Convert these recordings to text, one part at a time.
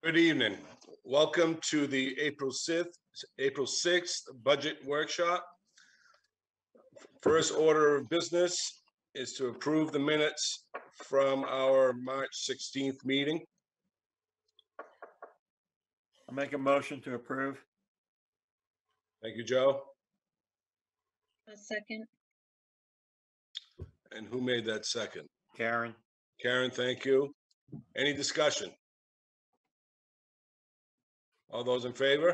Good evening. Welcome to the April 6th budget workshop. First order of business is to approve the minutes from our March 16th meeting. I'll make a motion to approve. Thank you, Joe. A second. And who made that second? Karen. Karen, thank you. Any discussion? All those in favor?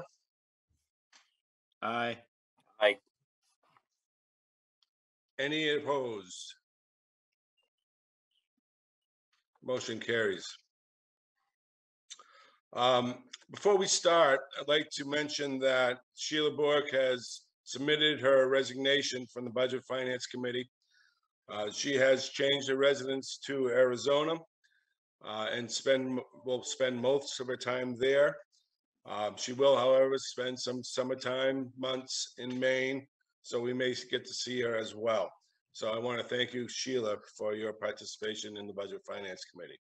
Aye. Aye. Any opposed? Motion carries. Before we start, I'd like to mention that Sheila Bork has submitted her resignation from the Budget Finance Committee. She has changed her residence to Arizona and will spend most of her time there. She will, however, spend some summertime months in Maine, so we may get to see her as well. So I want to thank you, Sheila, for your participation in the Budget Finance Committee.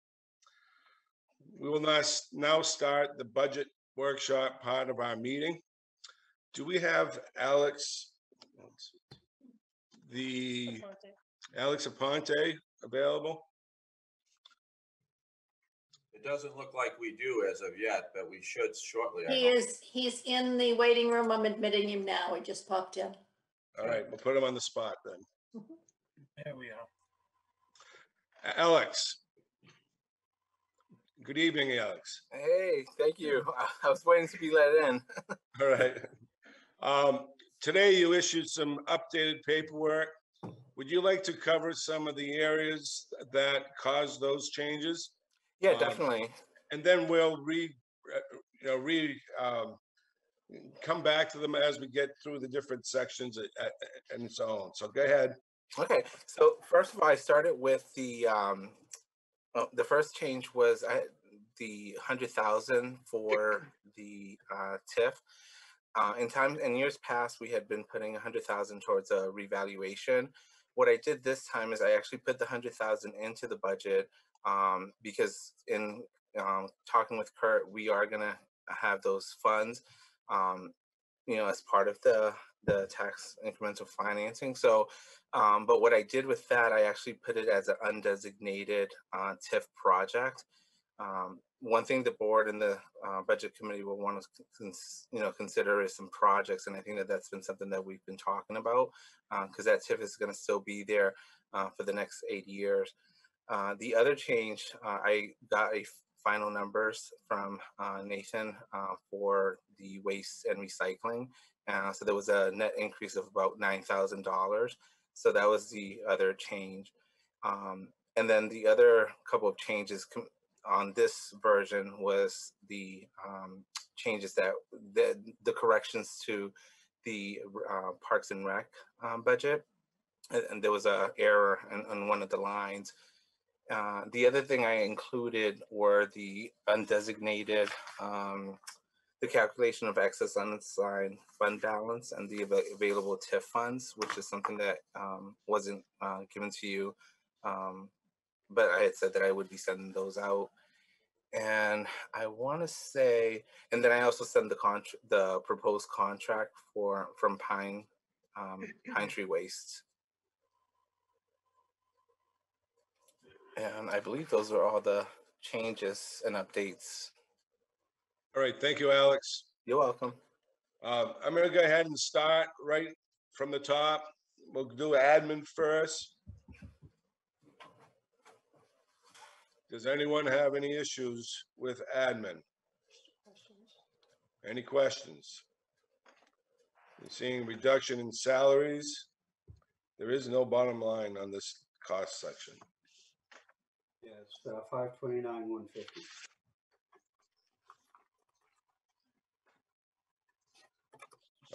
We will now start the budget workshop part of our meeting. Do we have Alex Aponte available? It doesn't look like we do as of yet, but we should shortly. He's in the waiting room. I'm admitting him now. He just popped in. All right, we'll put him on the spot then. There we are. Alex. Good evening, Alex. Hey, thank you. I was waiting to be let in. All right. Today you issued some updated paperwork. Would you like to cover some of the areas that caused those changes? Yeah, definitely. And then we'll come back to them as we get through the different sections and so on. So go ahead. Okay. So first of all, I started with the first change was the 100,000 for the TIF. In years past, we had been putting 100,000 towards a revaluation. What I did this time is I actually put the 100,000 into the budget because in talking with Kurt, we are going to have those funds, as part of the tax incremental financing. So, but what I did with that, I actually put it as an undesignated TIF project. One thing the board and the budget committee will want to consider is some projects, and I think that that's been something that we've been talking about because that TIF is going to still be there for the next 8 years. The other change, I got a final numbers from Nathan for the waste and recycling. So there was a net increase of about $9,000. So that was the other change. And then the other couple of changes on this version was the changes that the corrections to the Parks and Rec budget. And there was an error on one of the lines. The other thing I included were the undesignated, the calculation of excess unassigned fund balance and the available TIF funds, which is something that wasn't given to you. But I had said that I would be sending those out. And I want to say, and then I also sent the proposed contract from Pine Tree Waste. And I believe those are all the changes and updates. All right, thank you, Alex. You're welcome. I'm going to go ahead and start right from the top. We'll do admin first. Does anyone have any issues with admin? Any questions? You're seeing reduction in salaries. There is no bottom line on this cost section. Yeah, it's 529,150.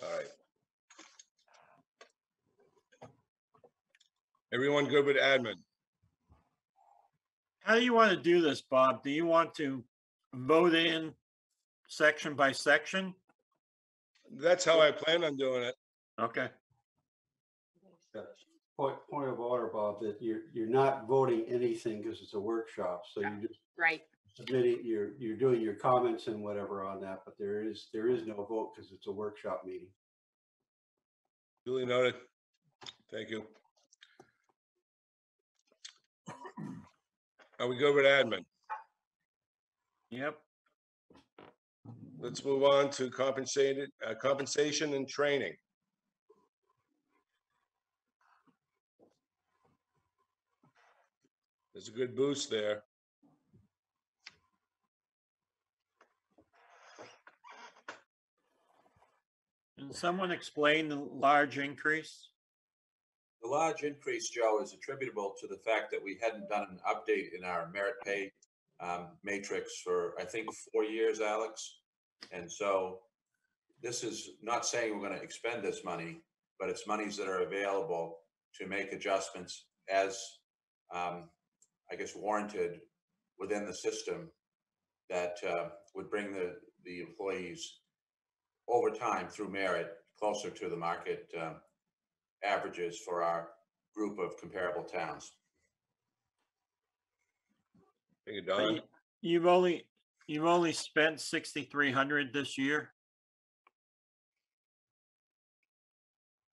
All right. Everyone good with admin? How do you want to do this, Bob? Do you want to vote in section by section? That's how I plan on doing it. Okay. Point of order, Bob, that you're not voting anything because it's a workshop, so you just Right. submitting, you're doing your comments and whatever on that, but there is no vote because it's a workshop meeting. Duly noted. Thank you. Are we good with admin? Yep. Let's move on to compensation and training. There's a good boost there. Can someone explain the large increase? The large increase, Joe, is attributable to the fact that we hadn't done an update in our merit pay matrix for, I think, 4 years, Alex. And so this is not saying we're going to expend this money, but it's monies that are available to make adjustments as, I guess, warranted within the system that would bring the employees over time through merit closer to the market averages for our group of comparable towns. Thank you, But Don. You've only spent 6,300 this year,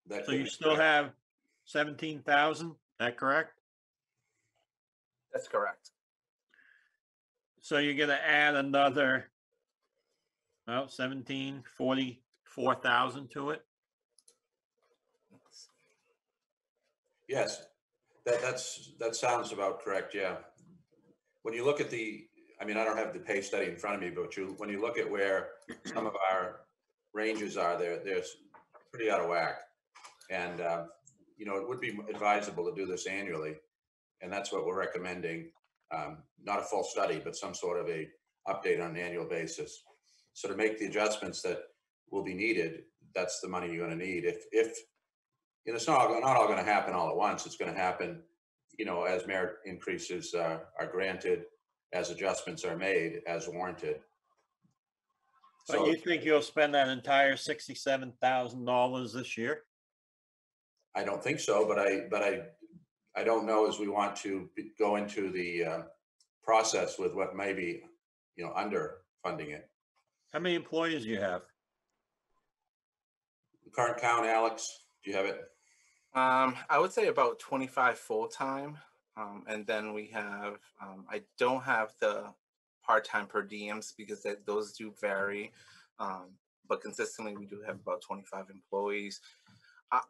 That so could you be still correct. have 17,000. That correct? That's correct. So you're gonna add another, well, 44,000 to it. Yes, that sounds about correct. Yeah. When you look at I mean, I don't have the pay study in front of me, but when you look at where some of our ranges are, they're pretty out of whack. And you know, it would be advisable to do this annually, and that's what we're recommending. Not a full study, but some sort of a update on an annual basis. So to make the adjustments that will be needed, that's the money you're going to need. If you know, it's not all going to happen all at once. It's going to happen, you know, as merit increases are granted, as adjustments are made, as warranted. But So you think you'll spend that entire $67,000 this year? I don't think so, but I don't know as we want to go into the process with what may be, you know, underfunding it. How many employees do you have? The current count, Alex, do you have it? I would say about 25 full-time. And then we have, I don't have the part-time per diems because those do vary. But consistently, we do have about 25 employees.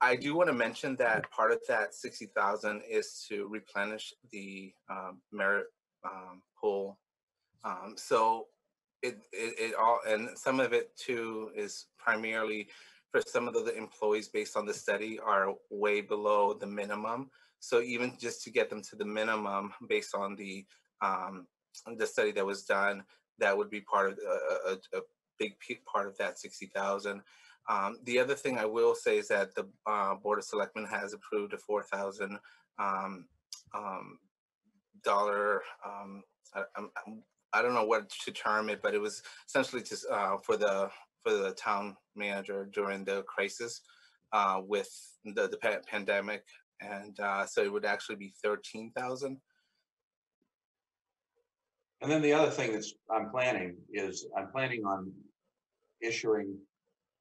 I do want to mention that part of that 60,000 is to replenish the merit pool. So it all, and some of it too is primarily for some of the employees based on the study are way below the minimum. So even just to get them to the minimum based on the study that was done, that would be part of a big part of that 60,000. The other thing I will say is that the Board of Selectmen has approved a $4,000 dollar. I don't know what to term it, but it was essentially just for the town manager during the crisis with the pandemic, and so it would actually be 13,000. And then the other thing I'm planning on issuing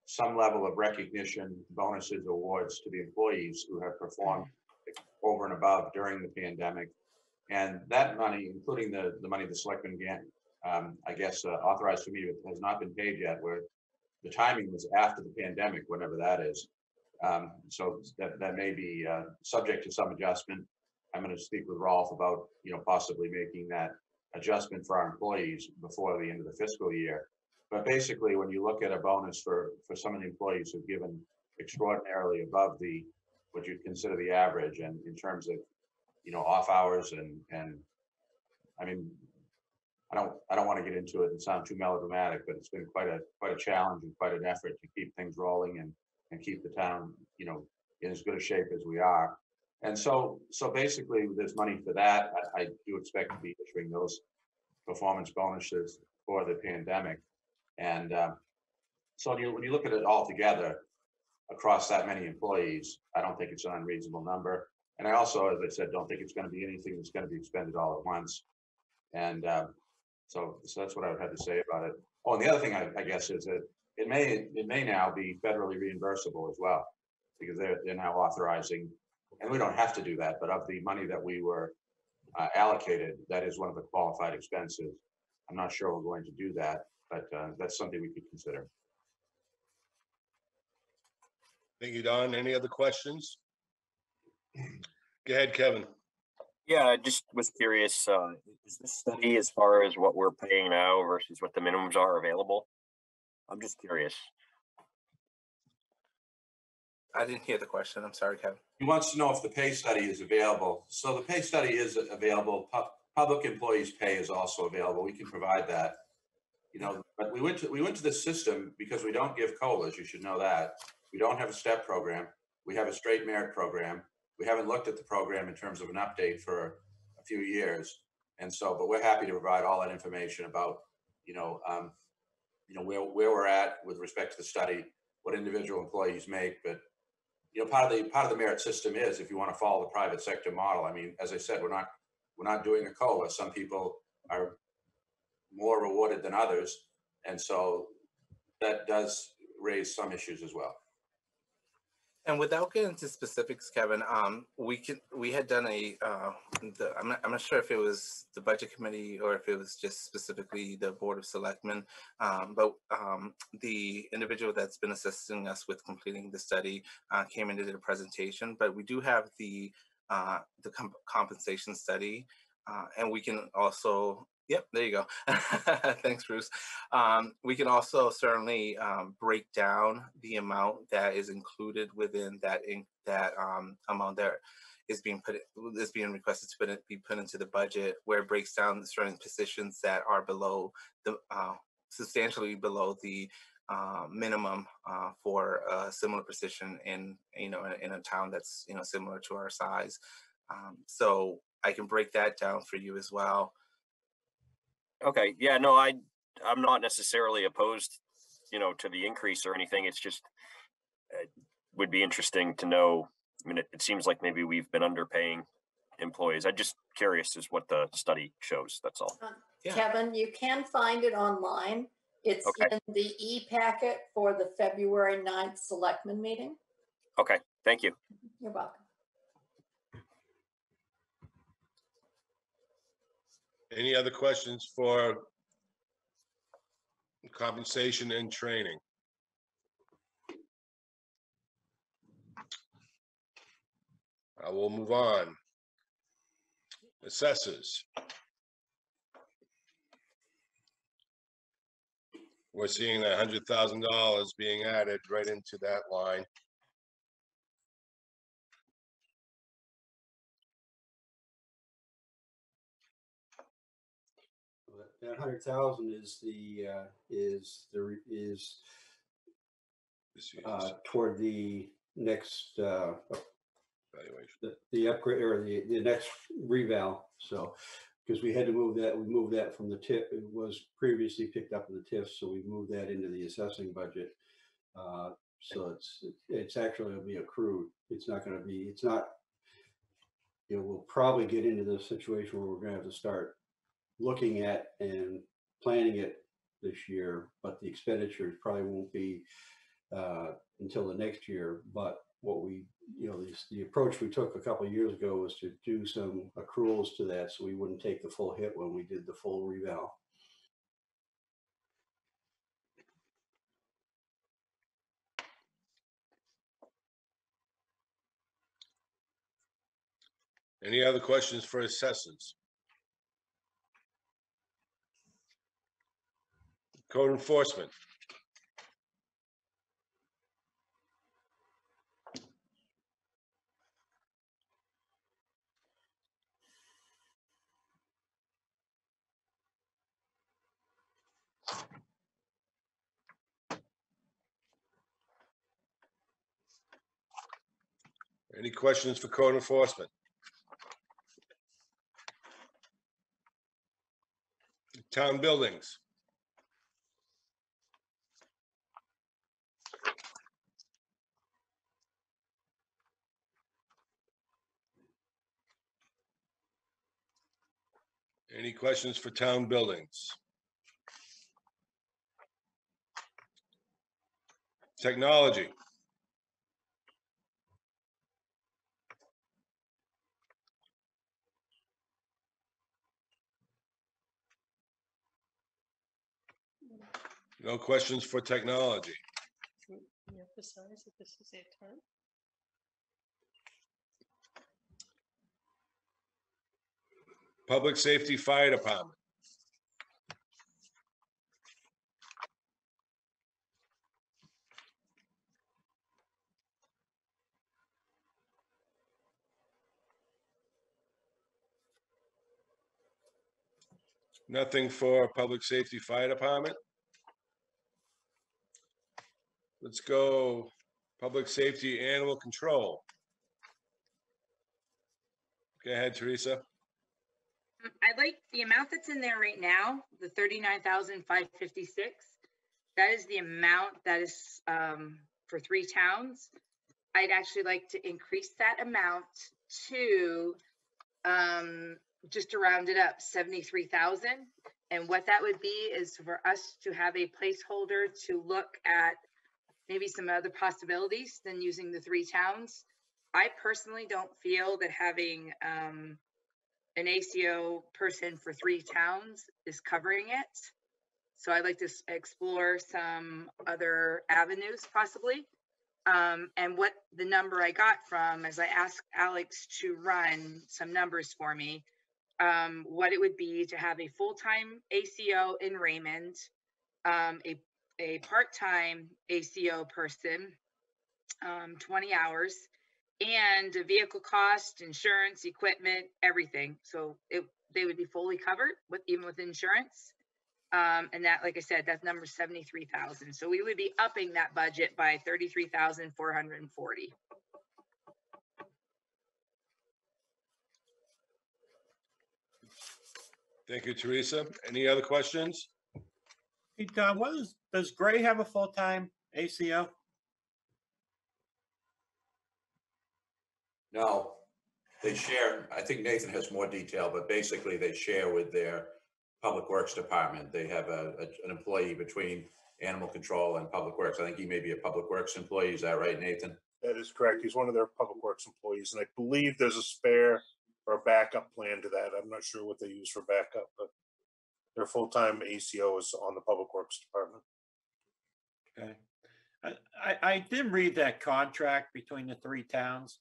some level of recognition, bonuses, awards to the employees who have performed over and above during the pandemic. And that money, including the money the selectmen get, I guess, authorized to me, has not been paid yet, where the timing was after the pandemic, whenever that is. So that may be subject to some adjustment. I'm going to speak with Rolf about, you know, possibly making that adjustment for our employees before the end of the fiscal year. But basically, when you look at a bonus for some of the employees who've given extraordinarily above what you'd consider the average, and in terms of, you know, off hours and I mean, I don't want to get into it and sound too melodramatic, but it's been quite a challenge and quite an effort to keep things rolling and keep the town, you know, in as good a shape as we are. And so basically, there's money for that. I do expect to be issuing those performance bonuses for the pandemic. And so when you look at it all together across that many employees, I don't think it's an unreasonable number. And I also, as I said, don't think it's going to be anything that's going to be expended all at once. And So that's what I would have to say about it. Oh, and the other thing I guess is that it may now be federally reimbursable as well, because they're now authorizing, and we don't have to do that, but of the money that we were allocated, that is one of the qualified expenses. I'm not sure we're going to do that, but that's something we could consider. Thank you, Don. Any other questions? Go ahead, Kevin. Yeah, I just was curious, is this study as far as what we're paying now versus what the minimums are available? I'm just curious. I didn't hear the question. I'm sorry, Kevin. He wants to know if the pay study is available. So the pay study is available. Public employees' pay is also available. We can provide that. You know, but we went to this system because we don't give COLAs. You should know that. We don't have a step program. We have a straight merit program. We haven't looked at the program in terms of an update for a few years. And so, but we're happy to provide all that information about, where we're at with respect to the study, what individual employees make. But, part of the merit system is, if you want to follow the private sector model, I mean, as I said, we're not doing a COLA. Some people are more rewarded than others. And so that does raise some issues as well. And without getting into specifics, Kevin, we had done I'm not sure if it was the budget committee or if it was just specifically the Board of Selectmen, but the individual that's been assisting us with completing the study came and did a presentation. But we do have the compensation study, and we can also. Yep, there you go. Thanks, Bruce. We can also certainly break down the amount that is included within that amount that is being requested to be put into the budget, where it breaks down certain positions that are below the substantially below the minimum for a similar position in a town that's similar to our size. So I can break that down for you as well. Okay, yeah, no, I'm not necessarily opposed, to the increase or anything. It's just would be interesting to know. I mean, it seems like maybe we've been underpaying employees. I'm just curious as what the study shows. That's all. Yeah. Kevin, you can find it online. It's Okay. in the e-packet for the February 9th Selectmen meeting. Okay, thank you. You're welcome. Any other questions for compensation and training? I will move on. Assessors. We're seeing that $100,000 being added right into that line. That 100,000 toward the next Evaluation. the upgrade or the next reval. So because we moved that from the TIF. It was previously picked up in the TIF, so we moved that into the assessing budget. So it's actually will be accrued. It's not. We'll probably get into the situation where we're going to have to start looking at and planning it this year, but the expenditures probably won't be until the next year. But what the approach we took a couple of years ago was to do some accruals to that, so we wouldn't take the full hit when we did the full reval. Any other questions for assessors? Code enforcement. Any questions for code enforcement? Town buildings. Any questions for town buildings? Technology. No questions for technology. Can you emphasize that this is a term? Public safety fire department. Nothing for public safety fire department. Let's go public safety animal control. Go ahead, Teresa. I like the amount that's in there right now, the 39,556. That is the amount that is for 3 towns. I'd actually like to increase that amount to just to round it up, 73,000. And what that would be is for us to have a placeholder to look at maybe some other possibilities than using the 3 towns. I personally don't feel that having an ACO person for 3 towns is covering it. So I'd like to explore some other avenues possibly. And what the number I got from, as I asked Alex to run some numbers for me, what it would be to have a full-time ACO in Raymond, a part-time ACO person, 20 hours, and a vehicle cost, insurance, equipment, everything. So they would be fully covered even with insurance. And that, like I said, that number is 73,000. So we would be upping that budget by 33,440. Thank you, Teresa. Any other questions? Hey, Tom, does Gray have a full-time ACO? No, they share, I think Nathan has more detail, but basically they share with their Public Works Department. They have an employee between Animal Control and Public Works. I think he may be a Public Works employee. Is that right, Nathan? That is correct. He's one of their Public Works employees, and I believe there's a spare or a backup plan to that. I'm not sure what they use for backup, but their full-time ACO is on the Public Works Department. Okay. I did read that contract between the 3 towns.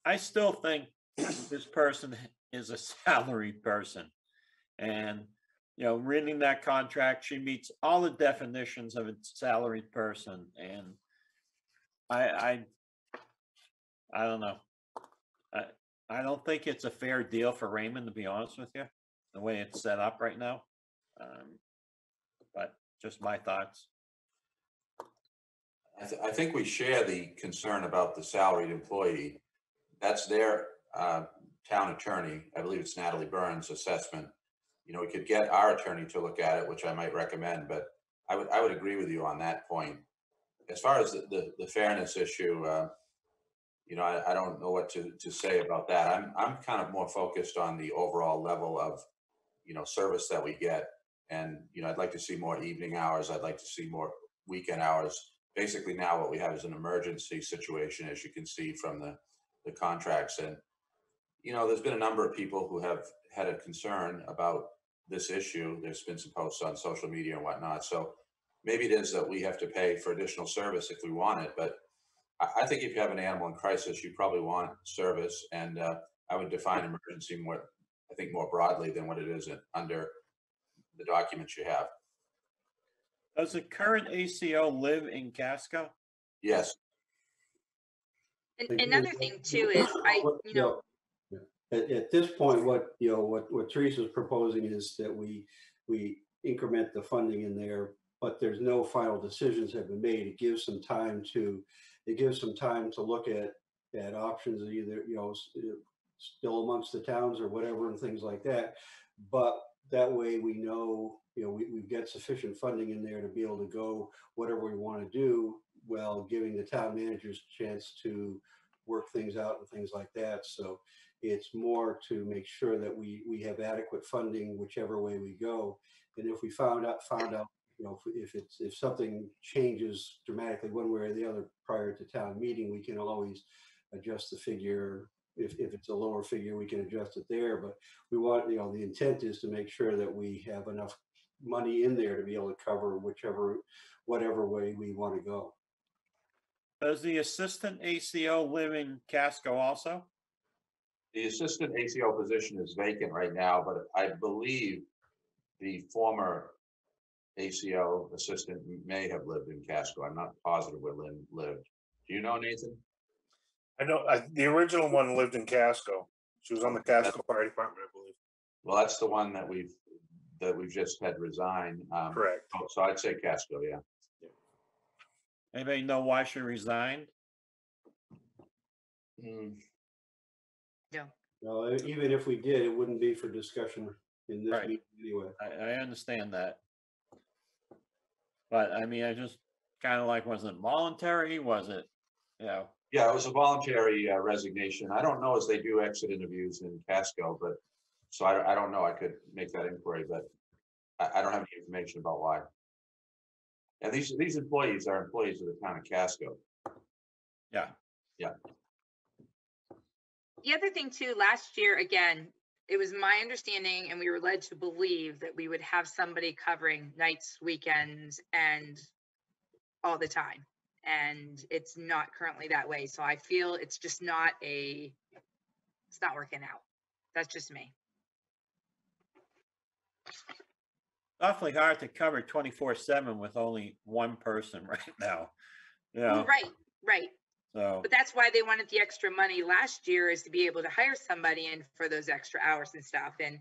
I still think this person is a salaried person, and reading that contract, she meets all the definitions of a salaried person, and I don't know. I don't think it's a fair deal for Raymond, to be honest with you, the way it's set up right now. But just my thoughts. I think we share the concern about the salaried employee. That's their town attorney. I believe it's Natalie Burns' assessment. We could get our attorney to look at it, which I might recommend, but I would agree with you on that point. As far as the fairness issue, I don't know what to say about that. I'm kind of more focused on the overall level of, service that we get. And, I'd like to see more evening hours. I'd like to see more weekend hours. Basically now what we have is an emergency situation, as you can see from the contracts. And, there's been a number of people who have had a concern about this issue. There's been some posts on social media and whatnot. So maybe it is that we have to pay for additional service if we want it. But I think if you have an animal in crisis, you probably want service. And I would define emergency more broadly than what it is under the documents you have. Does the current ACO live in Casco? Yes. And another thing too is at this point, what Teresa's proposing is that we increment the funding in there, but there's no final decisions have been made. It gives some time to look at options, either still amongst the towns or whatever, and things like that. But that way we know, we've got sufficient funding in there to be able to go whatever we want to do, while giving the town managers a chance to work things out and things like that. So It's more to make sure that we have adequate funding whichever way we go. And if we found out, you know, if something changes dramatically one way or the other prior to town meeting, we can always adjust the figure. If it's a lower figure, we can adjust it there. But we want, you know, the intent is to make sure that we have enough money in there to be able to cover whatever way we want to go. Does the assistant ACO live in Casco also? The assistant ACO position is vacant right now, but I believe the former ACO assistant may have lived in Casco. I'm not positive where Lynn lived. Do you know, Nathan? I know, the original one lived in Casco. She was on the Casco Fire Department, I believe. Well, that's the one that we've just had resign. Correct. So I'd say Casco, yeah. Anybody know why she resigned? No. No, even if we did, it wouldn't be for discussion in this Right. meeting anyway. I understand that. But I mean, I just kind of like, was it voluntary? Was it, you know? Yeah, it was a voluntary resignation. I don't know as they do exit interviews in Casco, but so I don't know. I could make that inquiry, but I don't have any information about why. And these employees are employees of the town of Casco. Yeah. Yeah. The other thing too, last year, again, it was my understanding and we were led to believe that we would have somebody covering nights, weekends, and all the time. And it's not currently that way. So I feel it's just not it's not working out. That's just me. Awfully hard to cover 24/7 with only one person right now. You know, Well, right. so But that's why they wanted the extra money last year, is to be able to hire somebody in for those extra hours and stuff. And,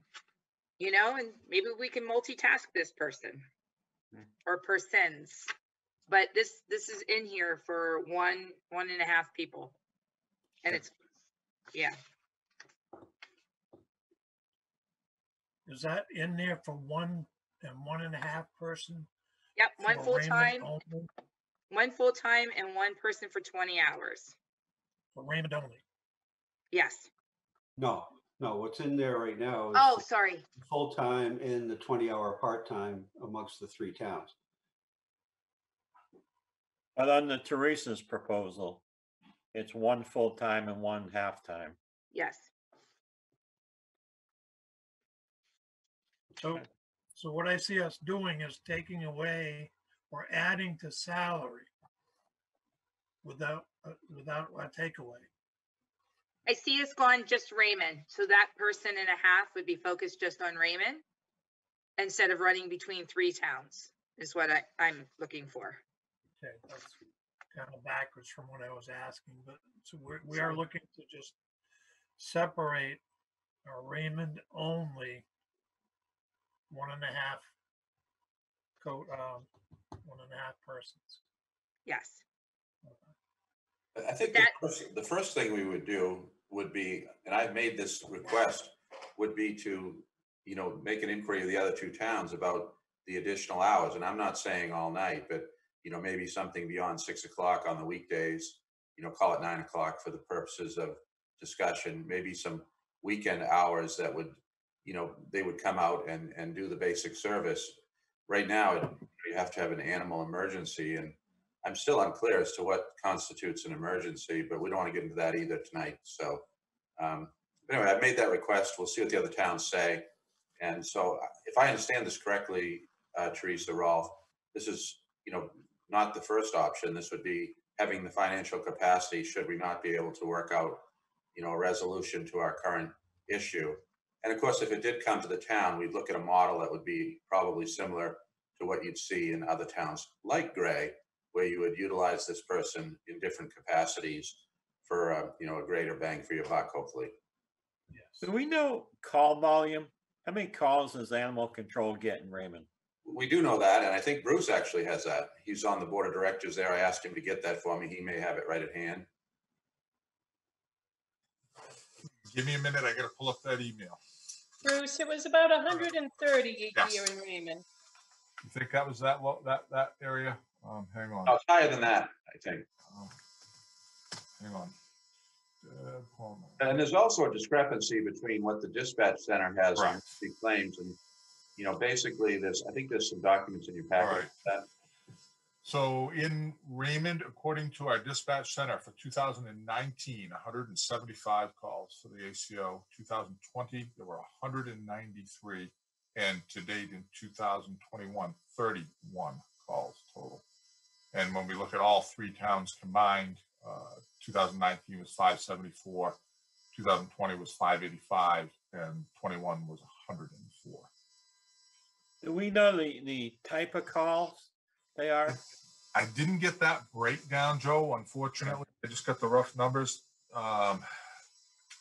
you know, and maybe we can multitask this person or persons. But this is in here for one and a half people. And it's, yeah. Is that in there for 1 and 1.5 person? Yep, one for full-time, Raymond only? one full-time and one person for 20 hours. For Raymond only? Yes. No, what's in there right now is Oh, sorry. full-time and the 20-hour part-time amongst the 3 towns. but under Teresa's proposal, it's one full-time and one half-time. Yes. So what I see us doing is taking away or adding to salary without a takeaway. I see us gone just Raymond. So that person and a half would be focused just on Raymond instead of running between 3 towns is what I'm looking for. Okay, that's kind of backwards from what I was asking, but so we are looking to just separate our Raymond only 1.5 persons. Yes. I think the first thing we would do would be, and I've made this request, would be to, you know, make an inquiry of the other 2 towns about the additional hours. And I'm not saying all night, but, you know, maybe something beyond 6 o'clock on the weekdays, you know, call it 9 o'clock for the purposes of discussion, maybe some weekend hours that would, you know, they would come out and do the basic service. Right now, you have to have an animal emergency, and I'm still unclear as to what constitutes an emergency, but we don't want to get into that either tonight. So anyway, I've made that request. We'll see what the other towns say. And so if I understand this correctly, Teresa, Rolf, this is, you know, not the first option. This would be having the financial capacity should we not be able to work out, you know, a resolution to our current issue. And of course, if it did come to the town, we'd look at a model that would be probably similar to what you'd see in other towns like Gray, where you would utilize this person in different capacities for, you know, a greater bang for your buck, hopefully. Do we know call volume? How many calls does animal control get in Raymond? We do know that, and I think Bruce actually has that. He's on the board of directors there. I asked him to get that for me. He may have it right at hand. Give me a minute. I got to pull up that email. Bruce, it was about 130 a Yes. year in Raymond. You think that was that low, that area? Hang on. Oh, it's higher than that, I think. Hang on. And there's also a discrepancy between what the dispatch center has on Correct. the claims and, you know, basically I think there's some documents in your package. Right. That, So in Raymond, according to our dispatch center for 2019, 175 calls for the ACO. 2020, there were 193. And to date in 2021, 31 calls total. And when we look at all three towns combined, 2019 was 574, 2020 was 585, and 21 was 104. Do we know the type of calls they are? I didn't get that breakdown, Joe, unfortunately. I just got the rough numbers.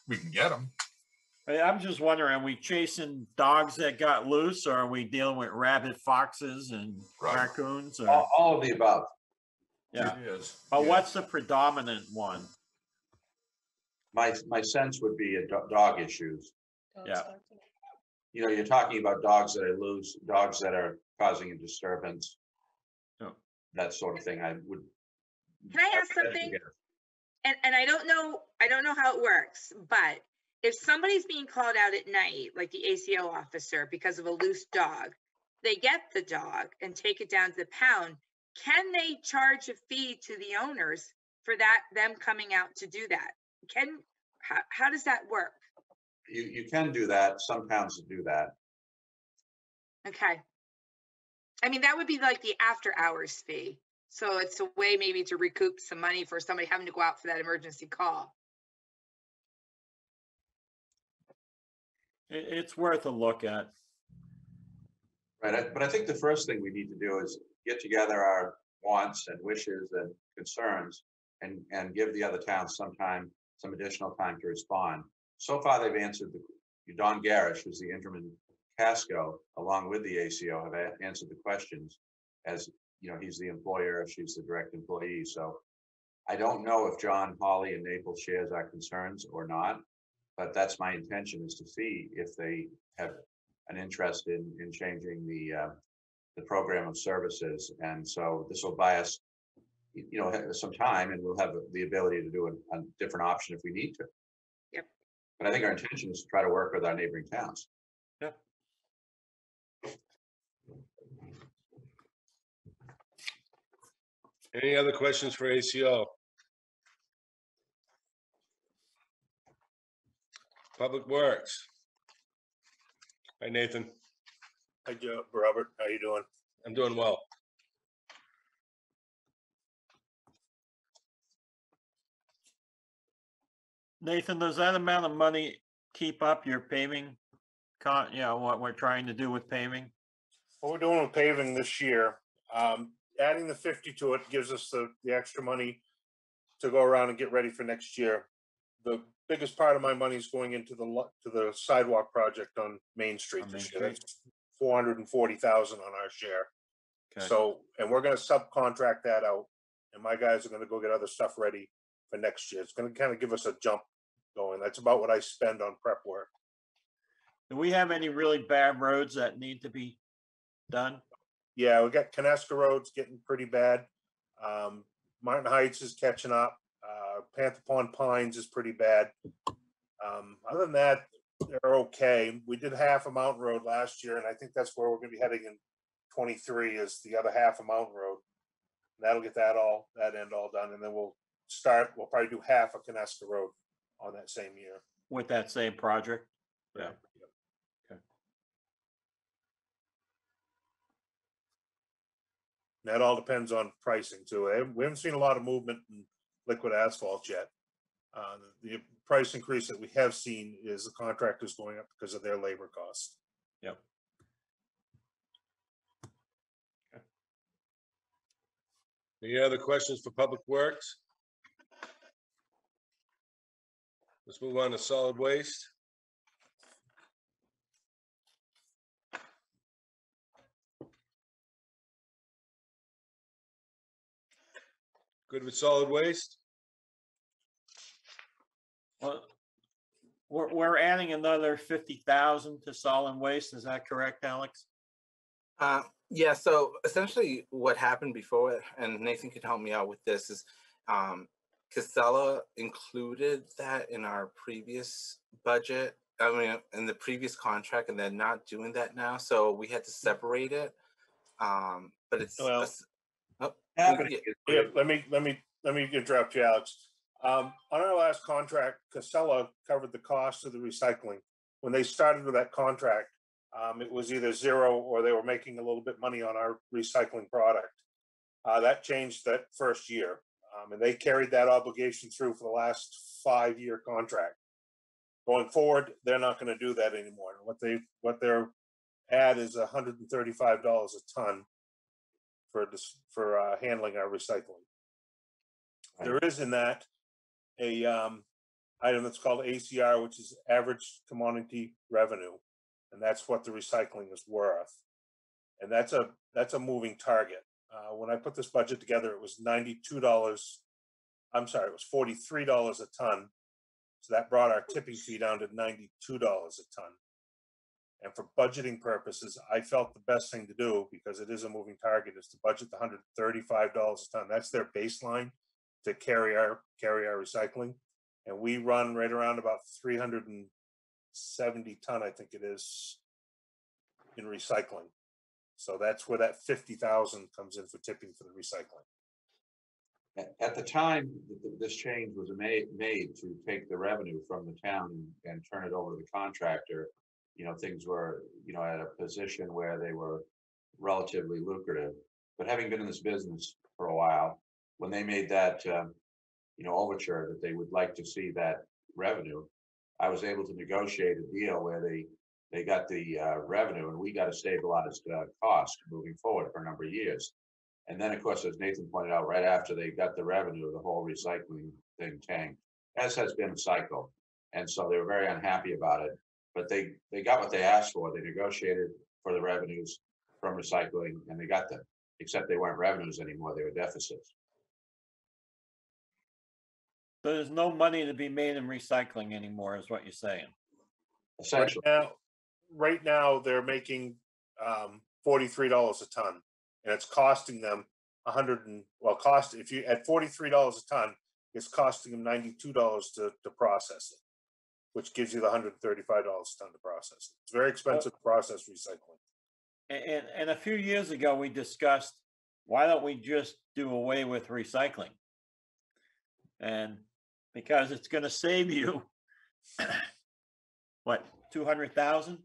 We can get them. I'm just wondering, are we chasing dogs that got loose, or are we dealing with rabid foxes and raccoons? Or... all of the above. Yeah. It is. But what's the predominant one? My sense would be dog issues. Yeah. You know, you're talking about dogs that are loose, dogs that are causing a disturbance. That sort of thing. I would. Can I ask something? And I don't know how it works, but if somebody's being called out at night, like the ACO officer, because of a loose dog, they get the dog and take it down to the pound. Can they charge a fee to the owners for them coming out to do that? How does that work? You can do that. Some towns do that. Okay. I mean, that would be like the after hours fee. So it's a way maybe to recoup some money for somebody having to go out for that emergency call. It's worth a look at. Right. But I think the first thing we need to do is get together our wants and wishes and concerns and give the other towns some additional time to respond. So far, they've answered Don Garish, who's the interim in Casco, along with the ACO, have answered the questions as, you know, he's the employer, she's the direct employee. So I don't know if John, Holly, and Naples shares our concerns or not, but that's my intention, is to see if they have an interest in changing the program of services. And so this will buy us, you know, some time, and we'll have the ability to do a different option if we need to. Yep. But I think our intention is to try to work with our neighboring towns. Yep. Any other questions for ACO? Public Works. Hi, Nathan. Hi, Joe. Robert, how you doing? I'm doing well. Nathan, does that amount of money keep up your paving what we're trying to do with paving? What we're doing with paving this year, adding the 50 to it gives us the extra money to go around and get ready for next year. The biggest part of my money is going into the sidewalk project on Main Street this year. That's 440,000 on our share. Okay. So, and we're going to subcontract that out, and my guys are going to go get other stuff ready for next year. It's going to kind of give us a jump going. That's about what I spend on prep work. Do we have any really bad roads that need to be done? Yeah, we got Coneska Road's getting pretty bad. Martin Heights is catching up. Panther Pond Pines is pretty bad. Other than that, they're okay. We did half of Mountain Road last year, and I think that's where we're going to be heading in 23 is the other half of Mountain Road. And that'll get that end all done, and then we'll probably do half of Coneska Road on that same year. With that same project? Yeah. Okay. That all depends on pricing too. We haven't seen a lot of movement in liquid asphalt yet. The price increase that we have seen is the contractors going up because of their labor costs. Yep. Any other questions for Public Works? Let's move on to solid waste. Good with solid waste? Well, we're adding another 50,000 to solid waste. Is that correct, Alex? Yeah, so essentially what happened before, and Nathan can help me out with this, is Casella included that in our previous budget, I mean, in the previous contract, and they're not doing that now, so we had to separate it. But it's, Well, oh, Happening yeah. is Yeah, let me interrupt you, Alex. On our last contract, Casella covered the cost of the recycling. When they started with that contract, it was either zero or they were making a little bit money on our recycling product. That changed that first year, and they carried that obligation through for the last 5-year contract. Going forward, they're not going to do that anymore. What they're at is $135 a ton for handling our recycling. Right. There is in that a item that's called ACR, which is average commodity revenue, and that's what the recycling is worth. And that's a moving target. When I put this budget together, it was $92. I'm sorry, it was $43 a ton. So that brought our tipping fee down to $92 a ton. And for budgeting purposes, I felt the best thing to do, because it is a moving target, is to budget the $135 a ton. That's their baseline to carry our recycling. And we run right around about 370 ton, I think it is, in recycling. So that's where that 50,000 comes in for tipping for the recycling. At the time that this change was made to take the revenue from the town and turn it over to the contractor, things were, at a position where they were relatively lucrative. But having been in this business for a while, when they made that, overture that they would like to see that revenue, I was able to negotiate a deal where they got the revenue and we got a stabilized cost moving forward for a number of years. And then, of course, as Nathan pointed out, right after they got the revenue, the whole recycling thing tanked, as has been a cycle. And so they were very unhappy about it, but they got what they asked for. They negotiated for the revenues from recycling and they got them, except they weren't revenues anymore, they were deficits. So there's no money to be made in recycling anymore, is what you're saying. Essentially. Right now they're making $43 a ton, and it's costing them if you at $43 a ton, it's costing them $92 to process it, which gives you the $135 a ton to process it. It's very expensive to process recycling. And a few years ago, we discussed, why don't we just do away with recycling? And because it's going to save you, what, 200,000?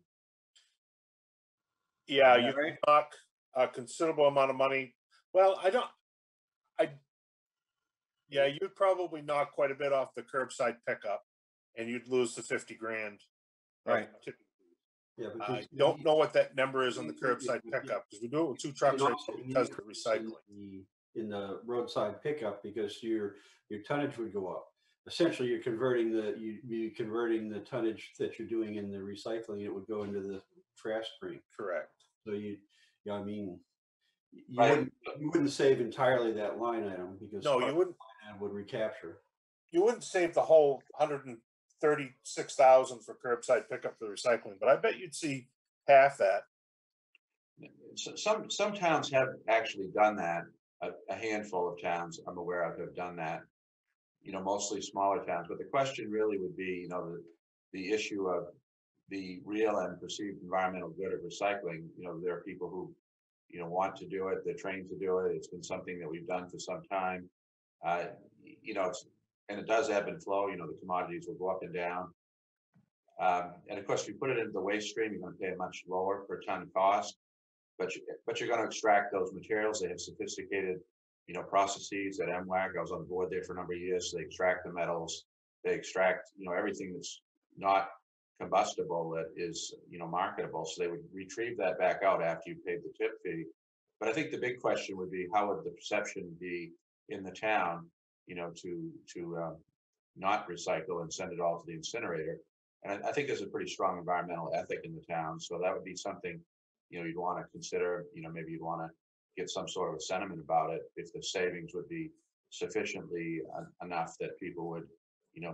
Yeah, you can knock a considerable amount of money. Well, you'd probably knock quite a bit off the curbside pickup, and you'd lose the 50 grand. Right. Yeah, I don't know what that number is on the curbside pickup, because we do it with 2 trucks right now because of the recycling. In the roadside pickup, because your tonnage would go up. Essentially, you're converting the tonnage that you're doing in the recycling. It would go into the trash stream. Correct. So you wouldn't save entirely that line item, because no, you wouldn't. Would recapture. You wouldn't save the whole 136,000 for curbside pickup for recycling, but I bet you'd see half that. Some towns have actually done that. A handful of towns I'm aware of have done that. Mostly smaller towns. But the question really would be, the issue of the real and perceived environmental good of recycling. There are people who, want to do it. They're trained to do it. It's been something that we've done for some time. And it does ebb and flow. The commodities will go up and down. And of course, if you put it into the waste stream, you're going to pay a much lower per ton cost. But you're going to extract those materials. They have sophisticated, processes at MWAC. I was on the board there for a number of years. They extract the metals. They extract, everything that's not combustible that is, marketable. So they would retrieve that back out after you paid the tip fee. But I think the big question would be, how would the perception be in the town, to not recycle and send it all to the incinerator? And I think there's a pretty strong environmental ethic in the town. So that would be something, you'd want to consider. Maybe you'd want to get some sort of a sentiment about it, if the savings would be sufficiently enough that people would,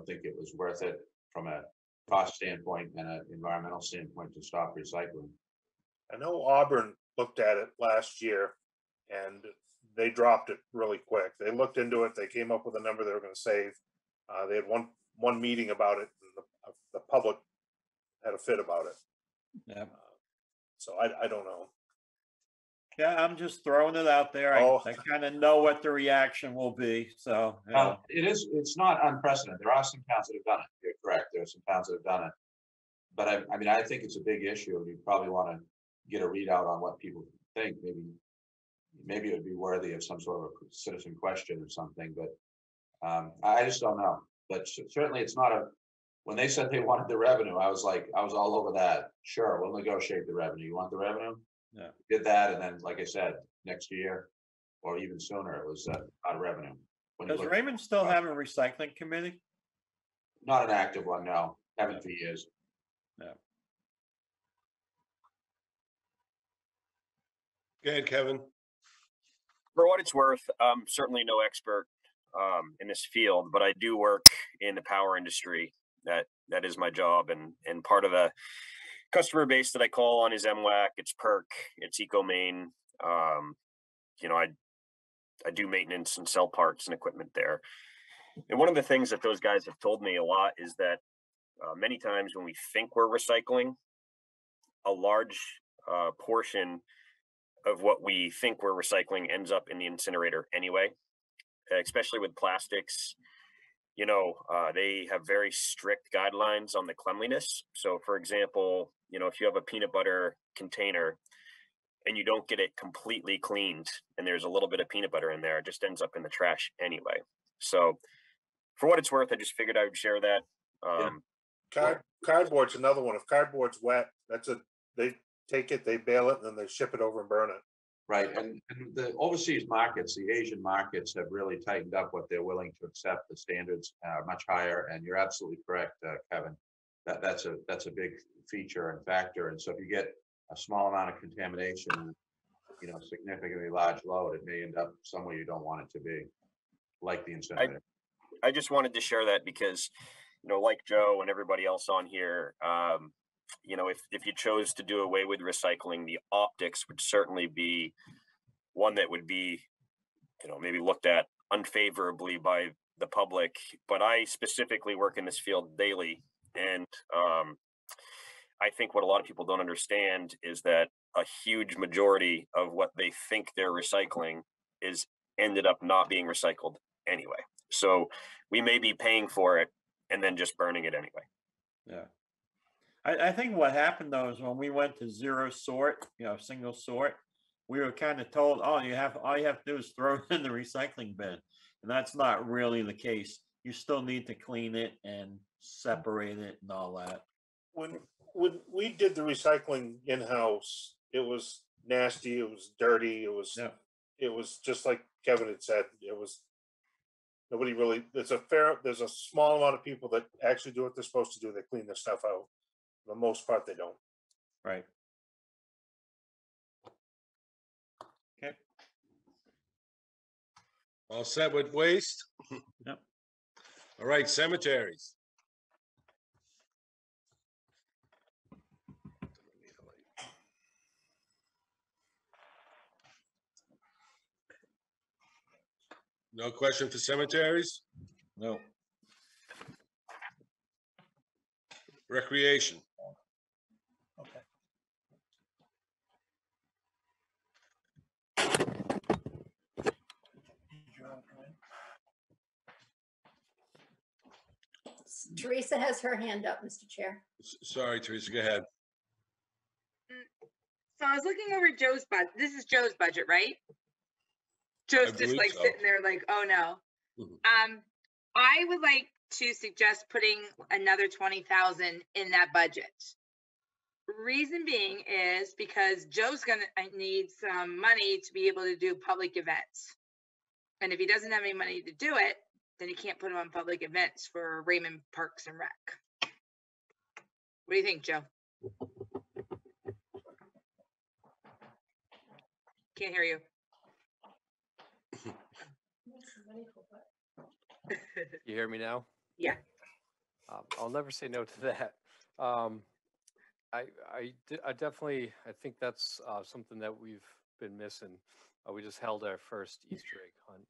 think it was worth it from a cost standpoint and an environmental standpoint to stop recycling. I know Auburn looked at it last year, and they dropped it really quick. They looked into it. They came up with a number they were going to save. They had one meeting about it, and the public had a fit about it. Yeah. So I don't know. Yeah, I'm just throwing it out there. Oh. I kind of know what the reaction will be. So, you know. It's not unprecedented. There are some towns that have done it. You're correct. There are some towns that have done it. But I mean, I think it's a big issue, and you probably want to get a readout on what people think. Maybe it would be worthy of some sort of a citizen question or something, but I just don't know. But certainly it's not when they said they wanted the revenue, I was all over that. Sure, we'll negotiate the revenue. You want the revenue? Yeah. Did that, and then, like I said, next year or even sooner, it was not revenue. Does Raymond still have a recycling committee? Not an active one, no. Haven't for years. Yeah. Go ahead, Kevin. For what it's worth, I'm certainly no expert in this field, but I do work in the power industry. That is my job, and part of the customer base that I call on is MWAC, it's PERC, it's EcoMain. You know, I do maintenance and sell parts and equipment there. And one of the things that those guys have told me a lot is that many times when we think we're recycling, a large portion of what we think we're recycling ends up in the incinerator anyway, especially with plastics. You know, they have very strict guidelines on the cleanliness. So for example, you know, if you have a peanut butter container and you don't get it completely cleaned and there's a little bit of peanut butter in there, it just ends up in the trash anyway. So for what it's worth, I just figured I would share that. Cardboard's another one. If cardboard's wet, they take it, they bale it, and then they ship it over and burn it. Right, and the overseas markets, the Asian markets, have really tightened up what they're willing to accept. The standards are much higher, and you're absolutely correct, Kevin. That's a big feature and factor. And so if you get a small amount of contamination, you know, significantly large load, it may end up somewhere you don't want it to be, like the incinerator. I just wanted to share that because, you know, like Joe and everybody else on here, you know, if you chose to do away with recycling, the optics would certainly be one that would be, you know, maybe looked at unfavorably by the public. But I specifically work in this field daily, and I think what a lot of people don't understand is that a huge majority of what they think they're recycling is ended up not being recycled anyway. So we may be paying for it and then just burning it anyway. Yeah. I think what happened though is when we went to zero sort, you know, single sort, we were kind of told, oh, all you have to do is throw it in the recycling bin. And that's not really the case. You still need to clean it and separate it and all that. When we did the recycling in-house, it was nasty, it was dirty, it was just like Kevin had said, it was nobody really, there's a small amount of people that actually do what they're supposed to do. They clean their stuff out. For the most part, they don't. Right. Okay. All set with waste? Yep. All right, cemeteries. No question for cemeteries? No. Recreation. Okay. Teresa has her hand up, Mr. Chair. Sorry, Teresa, go ahead. So I was looking over Joe's budget. This is Joe's budget, right? Joe's just believe like so. sitting there like, oh no. Mhm. I would like to suggest putting another 20,000 in that budget. Reason being is because Joe's gonna need some money to be able to do public events. And if he doesn't have any money to do it, then he can't put him on public events for Raymond Parks and Rec. What do you think, Joe? Can't hear you. You hear me now? Yeah. I'll never say no to that. I definitely, I think that's something that we've been missing. We just held our first Easter egg hunt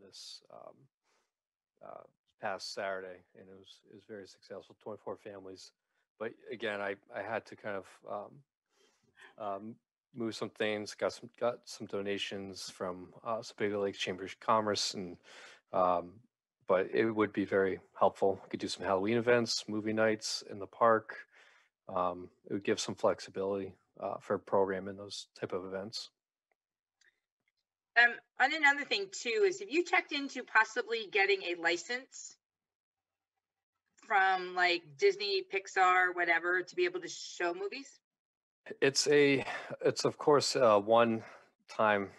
this past Saturday, and it was very successful. 24 families, but again, I had to kind of move some things. Got some donations from Sebago Lake Chamber of Commerce, and but it would be very helpful. We could do some Halloween events, movie nights in the park. It would give some flexibility for programming those type of events. On another thing too, is have you checked into possibly getting a license from like Disney, Pixar, whatever, to be able to show movies? It's of course a one-time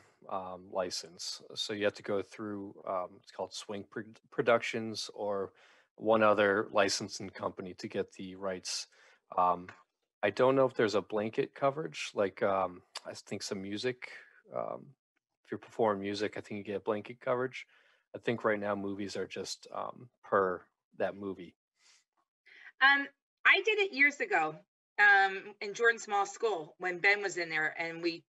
license. So you have to go through it's called Swing Productions or one other licensing company to get the rights. I don't know if there's a blanket coverage, like I think some music. If you're performing music, I think you get blanket coverage. I think right now movies are just per that movie. I did it years ago in Jordan Small School when Ben was in there, and we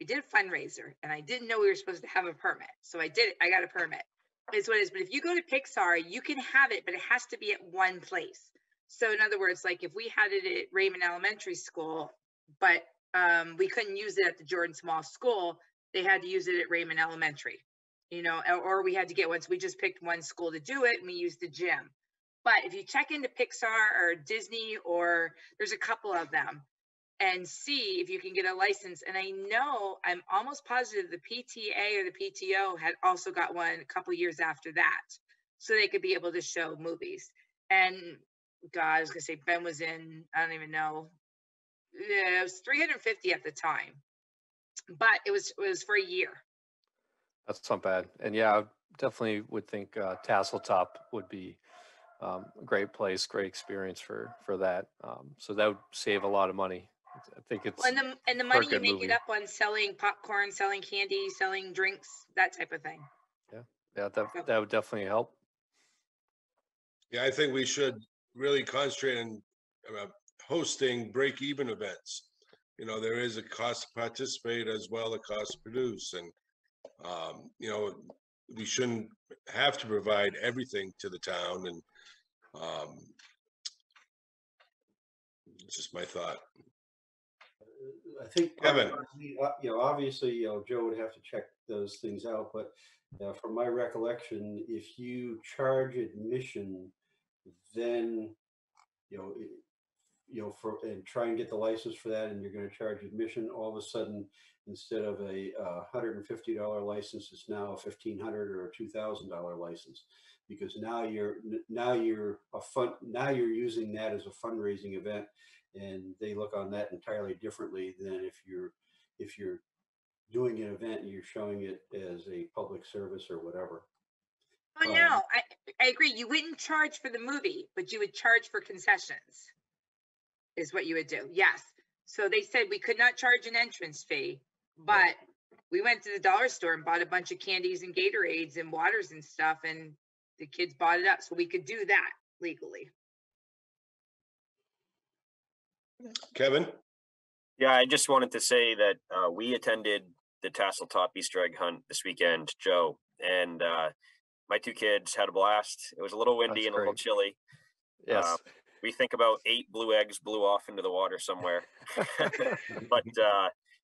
did a fundraiser, and I didn't know we were supposed to have a permit, so I did it. I got a permit. It's what it is. But if you go to Pixar, you can have it, but it has to be at one place. So in other words, like if we had it at Raymond Elementary School, but we couldn't use it at the Jordan Small School, they had to use it at Raymond Elementary, you know, or we had to get one. So we just picked one school to do it, and we used the gym. But if you check into Pixar or Disney, or there's a couple of them, and see if you can get a license. And I'm almost positive the PTA or the PTO had also got one a couple years after that, so they could be able to show movies. And God, I was gonna say Ben was in, I don't even know, it was 350 at the time, but it was for a year. That's not bad. And yeah, I definitely would think Tasseltop would be a great place, great experience for that. So that would save a lot of money. I think it's Well, and the for a money you good make movie. it up on selling popcorn, selling candy, selling drinks, that type of thing. Yeah, that would definitely help. Yeah, I think we should really concentrate on hosting break-even events. You know, there is a cost to participate as well as a cost to produce, and you know, we shouldn't have to provide everything to the town. And it's just my thought. I think, Kevin. you know, obviously, you know, Joe would have to check those things out, but from my recollection, if you charge admission, then, you know, and try and get the license for that, and you're going to charge admission, all of a sudden, instead of a $150 license, it's now a $1,500 or a $2,000 license, because now you're using that as a fundraising event, and they look on that entirely differently than if you're doing an event and you're showing it as a public service or whatever. Oh no, I agree. You wouldn't charge for the movie, but you would charge for concessions, is what you would do. Yes. So they said we could not charge an entrance fee, but we went to the dollar store and bought a bunch of candies and Gatorades and waters and stuff, and the kids bought it up, so we could do that legally. Kevin? Yeah, I just wanted to say that we attended the Tasseltop Easter egg hunt this weekend, Joe, and my two kids had a blast. It was a little windy and a little chilly. Yes. We think about 8 blue eggs blew off into the water somewhere. But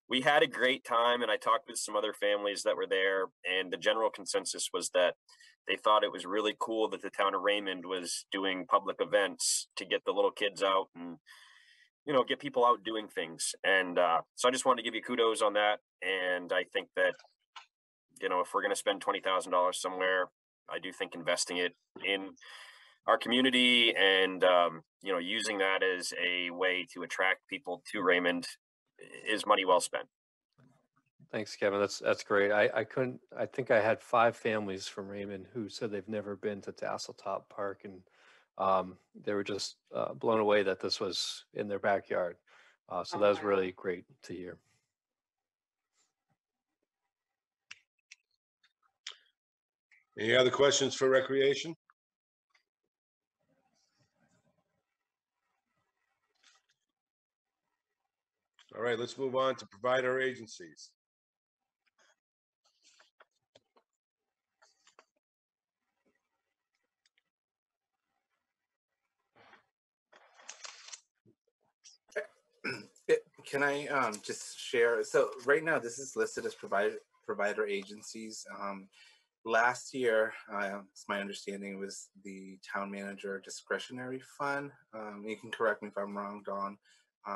we had a great time, and I talked with some other families that were there, and the general consensus was that they thought it was really cool that the town of Raymond was doing public events to get the little kids out and, you know, get people out doing things. And so I just wanted to give you kudos on that. And I think that, you know, if we're going to spend $20,000 somewhere, I do think investing it in our community and, you know, using that as a way to attract people to Raymond is money well spent. Thanks, Kevin. That's great. I think I had 5 families from Raymond who said they've never been to Tasseltop Park, and they were just blown away that this was in their backyard. So that was really great to hear. Any other questions for recreation? All right, let's move on to provider agencies. Can I just share? So right now, this is listed as provider agencies. Last year, it's my understanding, was the town manager discretionary fund. You can correct me if I'm wrong, Dawn.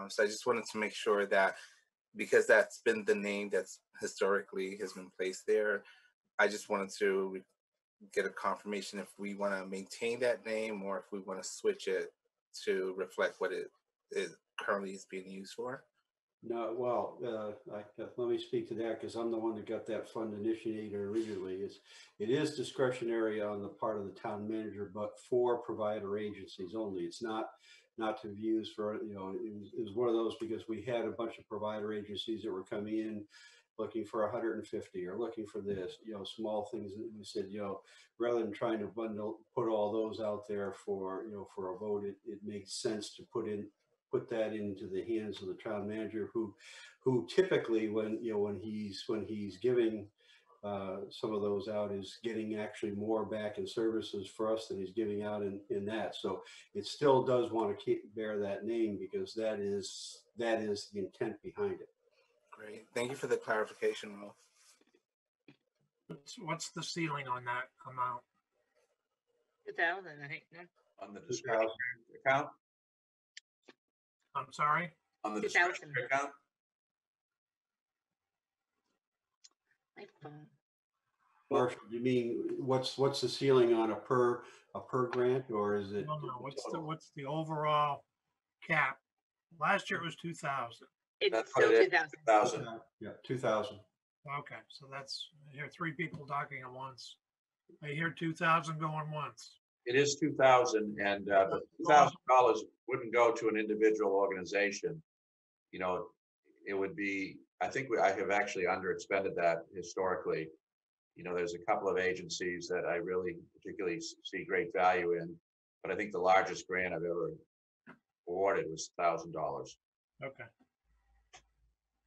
So I just wanted to make sure that, because that's been the name that's historically has been placed there, I just wanted to get a confirmation if we want to maintain that name or if we want to switch it to reflect what it is currently is being used for. No, well, let me speak to that because I'm the one that got that fund initiated originally. It is discretionary on the part of the town manager, but for provider agencies only. It's not to be used for, it was one of those because we had a bunch of provider agencies that were coming in looking for 150 or looking for this, small things that we said, rather than trying to put all those out there for a vote, it makes sense to put that into the hands of the town manager who typically when he's giving some of those out is getting actually more back in services for us than he's giving out in that. So it still does want to bear that name because that is the intent behind it. Great. Thank you for the clarification, Ralph. What's the ceiling on that amount? 2,000, I think. No? On the discretionary account? I'm sorry? On the 2,000. discretionary account? My phone. Marshall, you mean what's the ceiling on a per grant, or is it? No, what's the overall cap? Last year it was 2,000. It's still 2,000. 2,000. Yeah, 2,000. Okay, so that's, I hear three people talking at once. I hear 2,000 going once. It is 2,000, and the $2,000 wouldn't go to an individual organization. It would be, I think I have actually underexpended that historically. There's a couple of agencies that I really particularly see great value in, but I think the largest grant I've ever awarded was $1,000. Okay.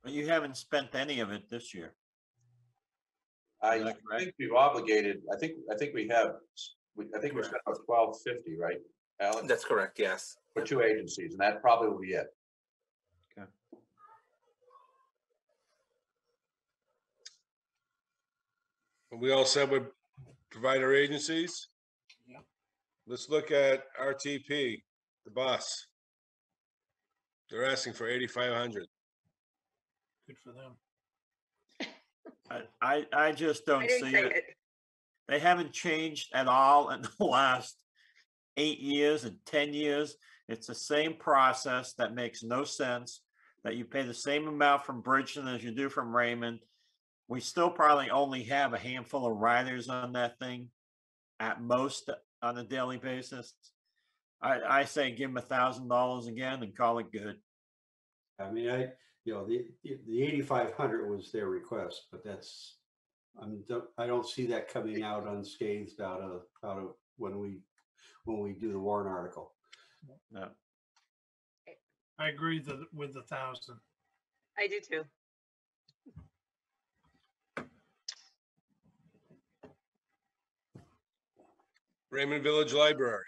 But you haven't spent any of it this year. I think we've obligated. I think we have. I think we spent about $1,250, right, Alan? That's correct. Yes. For 2 agencies, and that probably will be it. Okay. We all said with provider agencies. Yeah. Let's look at RTP, the bus. They're asking for 8,500. Good for them. I just I don't didn't see say it. it. They haven't changed at all in the last 8 years and 10 years. It's the same process that makes no sense, that you pay the same amount from Bridgeton as you do from Raymond. We still probably only have a handful of riders on that thing at most on a daily basis. I say give them $1,000 again and call it good. I mean, the 8,500 was their request, but that's, I don't see that coming out unscathed out of when we do the warrant article. No. I agree with the 1,000. I do too. Raymond Village Library.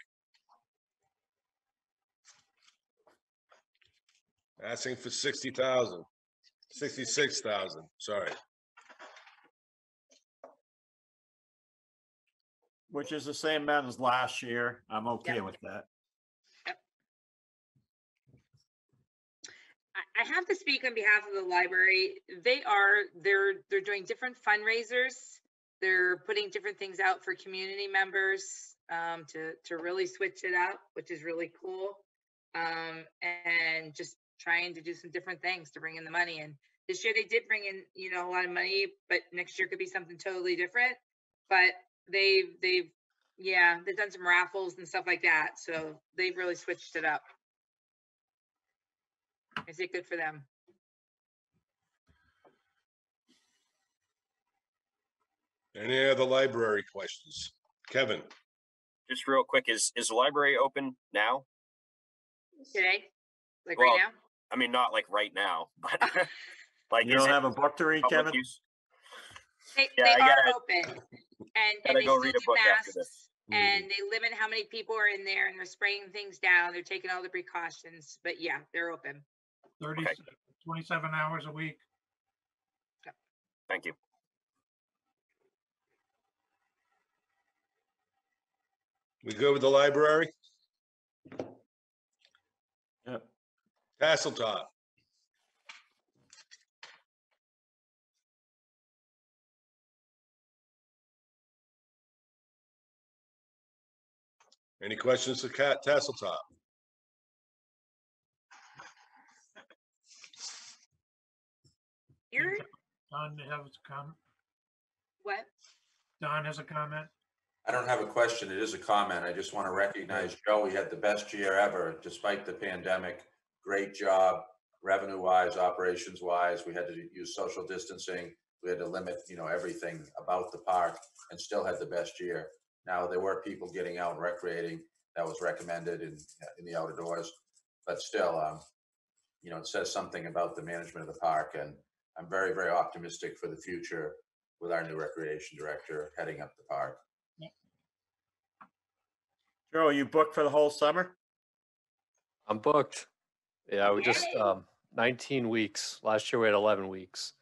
Asking for 60,000, 66,000, sorry. Which is the same amount as last year. I'm okay with that. I have to speak on behalf of the library. They're doing different fundraisers. They're putting different things out for community members to really switch it up, which is really cool. And just trying to do some different things to bring in the money. And this year they did bring in, a lot of money, but next year could be something totally different. But they've done some raffles and stuff like that. So they've really switched it up. Is it good for them? Any other library questions? Kevin? Just real quick, is the library open now? Today? Like Well, right now? I mean, not like right now, but like You don't have a book to read, public Kevin? use? They I are gotta- open. And gotta they go still read a do book after masks. this. And they limit how many people are in there, and they're spraying things down. They're taking all the precautions. But yeah, they're open. 30, Okay. 27 hours a week. Thank you. We go with the library? Yep. Tasseltop. Any questions for Tasseltop? You're, Don has a comment. what? Don has a comment. I don't have a question. It is a comment. I just want to recognize Joe. We had the best year ever despite the pandemic. Great job, revenue wise, operations wise. We had to use social distancing. We had to limit, everything about the park and still had the best year. Now there were people getting out and recreating. That was recommended in the outdoors, but still, it says something about the management of the park, and I'm very, very optimistic for the future with our new recreation director heading up the park. Joe, are you booked for the whole summer? I'm booked. Yeah, we just Yay. 19 weeks. Last year we had 11 weeks.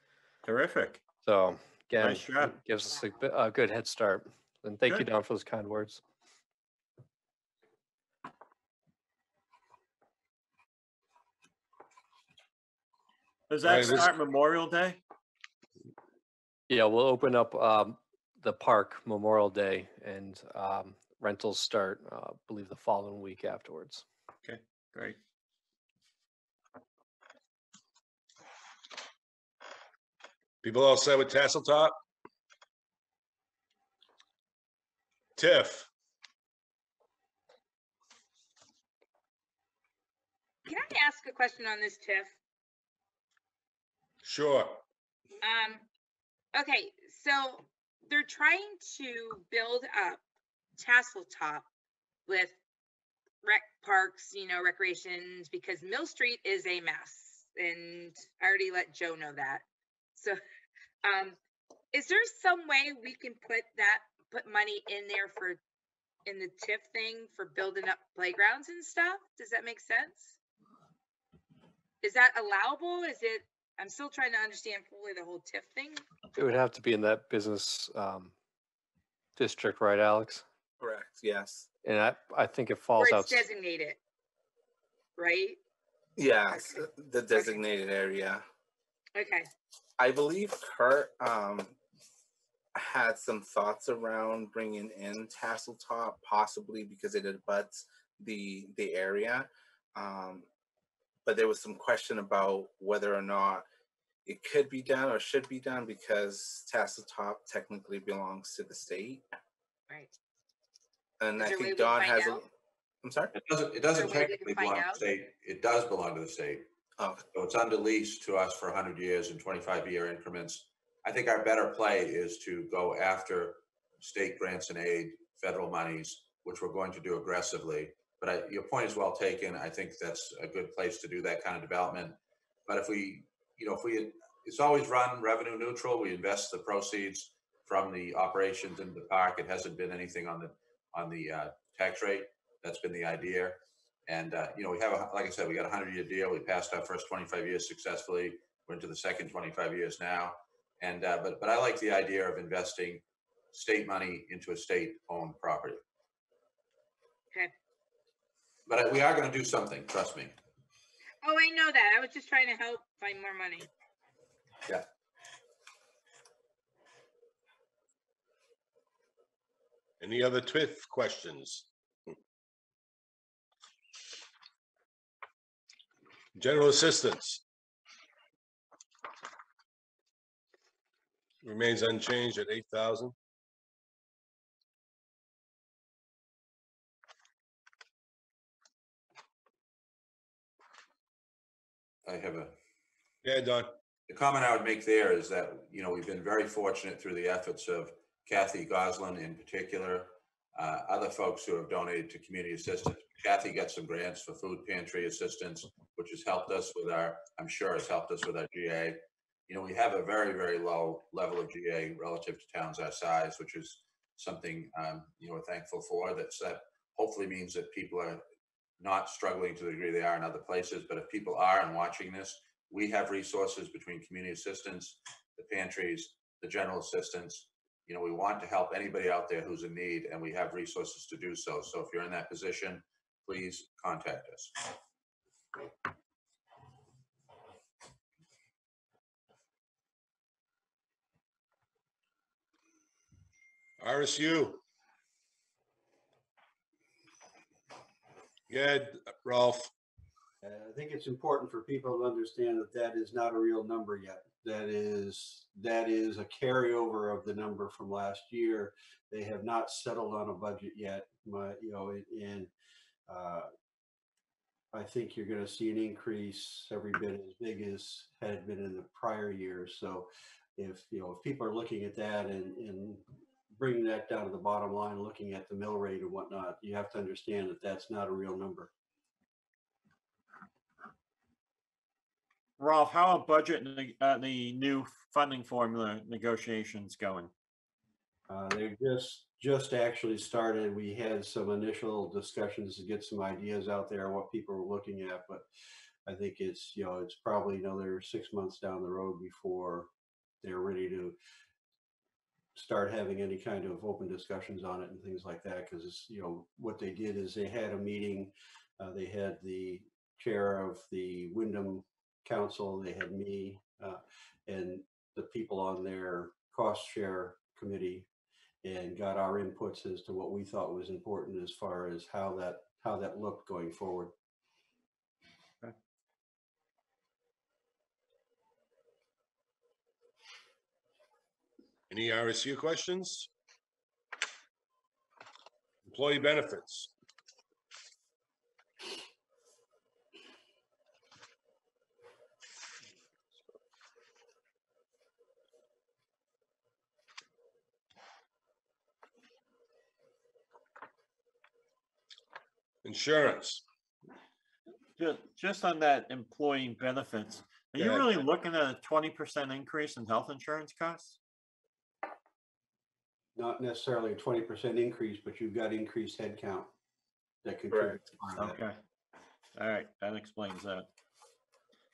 Terrific. So again, Nice job. it gives us a good head start. And thank you, Good. Don, for those kind words. Does Right, that this- start Memorial Day? Yeah, we'll open up the park Memorial Day, and rentals start, I believe, the following week afterwards. Okay, great. People all set with Tasseltop? Tiff, Can I ask a question on this, Tiff? sure. Okay, so they're trying to build up Tasseltop with rec parks, recreations, because Mill Street is a mess. And I already let Joe know that. So, is there some way we can put money in there in the TIF thing for building up playgrounds and stuff? Does that make sense? Is that allowable? I'm still trying to understand fully the whole TIF thing. It would have to be in that business district, right, Alex? Correct, yes. And I think it Or falls it's out. designated, right? Yes, the designated area. Okay. I believe Kurt had some thoughts around bringing in Tasseltop, possibly because it abuts the area. But there was some question about whether or not it could be done or should be done because Tasseltop technically belongs to the state. Right. And Is I there a way think we Don find has out? I'm sorry? It doesn't Is there a way we technically can find belong to the out? state. It does belong to the state. Oh, So it's under lease to us for 100 years in 25-year increments. I think our better play is to go after state grants and aid, federal monies, which we're going to do aggressively. But your point is well taken. I think that's a good place to do that kind of development. But if we, it's always run revenue neutral. We invest the proceeds from the operations into the park. It hasn't been anything on the tax rate. That's been the idea. And, we have, like I said, we got a 100-year deal. We passed our first 25 years successfully. We're into the second 25 years now. And, but I like the idea of investing state money into a state-owned property. Okay. But we are going to do something, trust me. Oh, I know that. I was just trying to help find more money. Yeah. Any other TIF questions? General assistance. Remains unchanged at 8,000. I have Yeah, Don. the comment I would make there is that, we've been very fortunate through the efforts of Kathy Goslin in particular, other folks who have donated to community assistance. Kathy got some grants for food pantry assistance, which has helped us with I'm sure has helped us with our GA. We have a very, very low level of GA relative to towns our size, which is something, we're thankful for. That hopefully means that people are not struggling to the degree they are in other places. But if people are and watching this, we have resources between community assistance, the pantries, the general assistance. You know, we want to help anybody out there who's in need, and we have resources to do so. So if you're in that position, please contact us. RSU. Good, Ralph. I think it's important for people to understand that that is not a real number yet. That is a carryover of the number from last year. They have not settled on a budget yet. I think you're going to see an increase every bit as big as had been in the prior years. So if people are looking at that and bringing that down to the bottom line, looking at the mill rate and whatnot, you have to understand that that's not a real number. Rolf, how are budget and the new funding formula negotiations going? They're just actually started. We had some initial discussions to get some ideas out there on what people were looking at, but I think it's probably another 6 months down the road before they're ready to start having any kind of open discussions on it and things like that. Because what they did is they had a meeting. They had the chair of the Wyndham Council. They had me and the people on their cost share committee, and got our inputs as to what we thought was important as far as how that looked going forward. Okay. Any RSU questions? Employee benefits. Insurance. Just on that employee benefits, are you really looking at a 20% increase in health insurance costs? Not necessarily a 20% increase, but you've got increased headcount that contributes. Okay. All right, that explains that.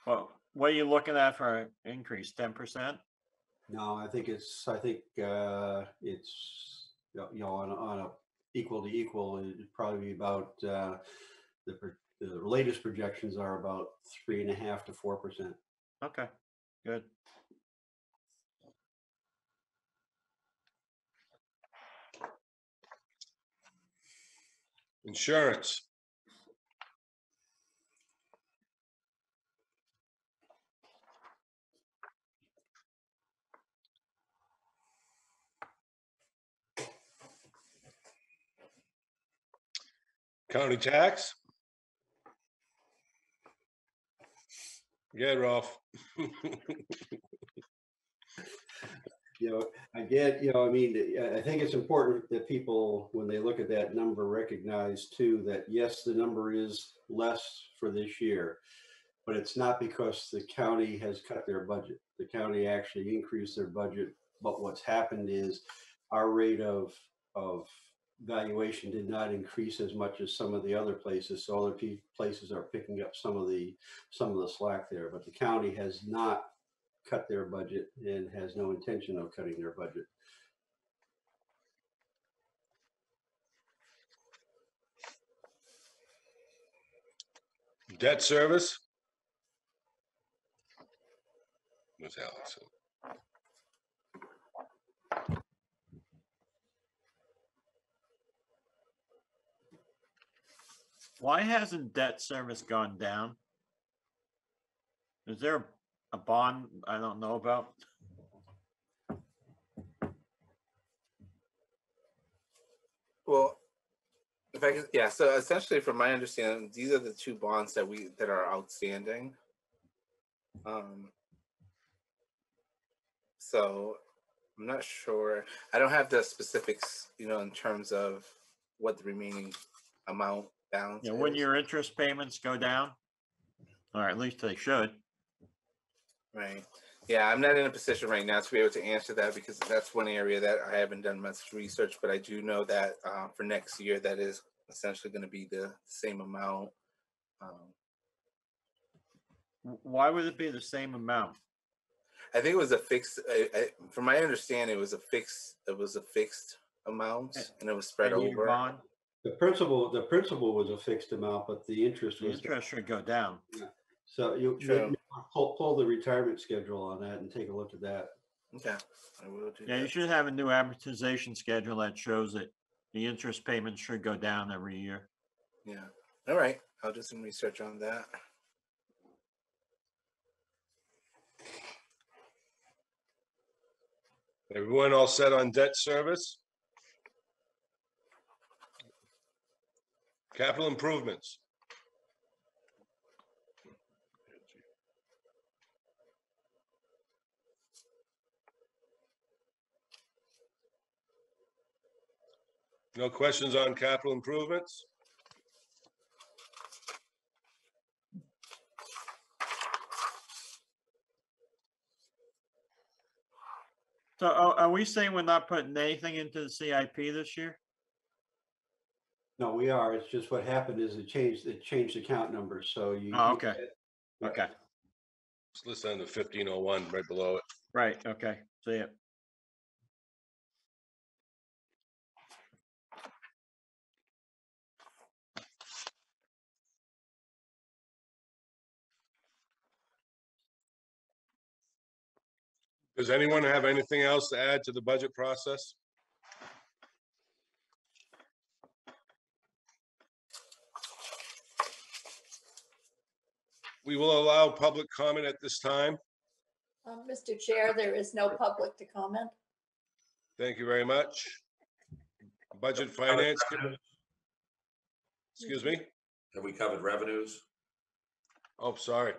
Well, what are you looking at for an increase? 10%? No, I think it's on a equal to equal. It'd probably be about the latest projections are about 3.5% to 4%. Okay, good. Insurance. County tax. Yeah, Ralph. I think it's important that people, when they look at that number, recognize too that yes, the number is less for this year, but it's not because the county has cut their budget. The county actually increased their budget, but what's happened is our rate of valuation did not increase as much as some of the other places. So other places are picking up some of the slack there, but the county has not cut their budget and has no intention of cutting their budget. Debt service. What's Alex? Why hasn't debt service gone down? Is there a bond I don't know about? Well, if I could, yeah. So essentially, from my understanding, these are the two bonds that are outstanding. So I'm not sure. I don't have the specifics, in terms of what the remaining amount balance. Yeah, when your interest payments go down, or at least they should. Right. Yeah, I'm not in a position right now to be able to answer that because that's one area that I haven't done much research, but I do know that for next year, that is essentially going to be the same amount. Why would it be the same amount? I think it was a fixed, from my understanding, it was a fixed amount and it was spread And you, over. Vaughn, The principal was a fixed amount, but the interest the was. interest should go down. So you True. pull the retirement schedule on that and take a look at that. Okay, I will do Yeah, you that. should have a new amortization schedule that shows that the interest payments should go down every year. Yeah. All right. I'll do some research on that. Everyone all set on debt service? Capital improvements. No questions on capital improvements? So are we saying we're not putting anything into the CIP this year? No, we are. It's just what happened is it changed account numbers. So you. Oh, okay. Yeah. Okay, It's listed under 1501 right below it. right, okay, see it. Does anyone have anything else to add to the budget process? We will allow public comment at this time. Mr. Chair, there is no public to comment. Thank you very much. Budget Finance. Excuse me? Have we covered revenues? Oh, sorry.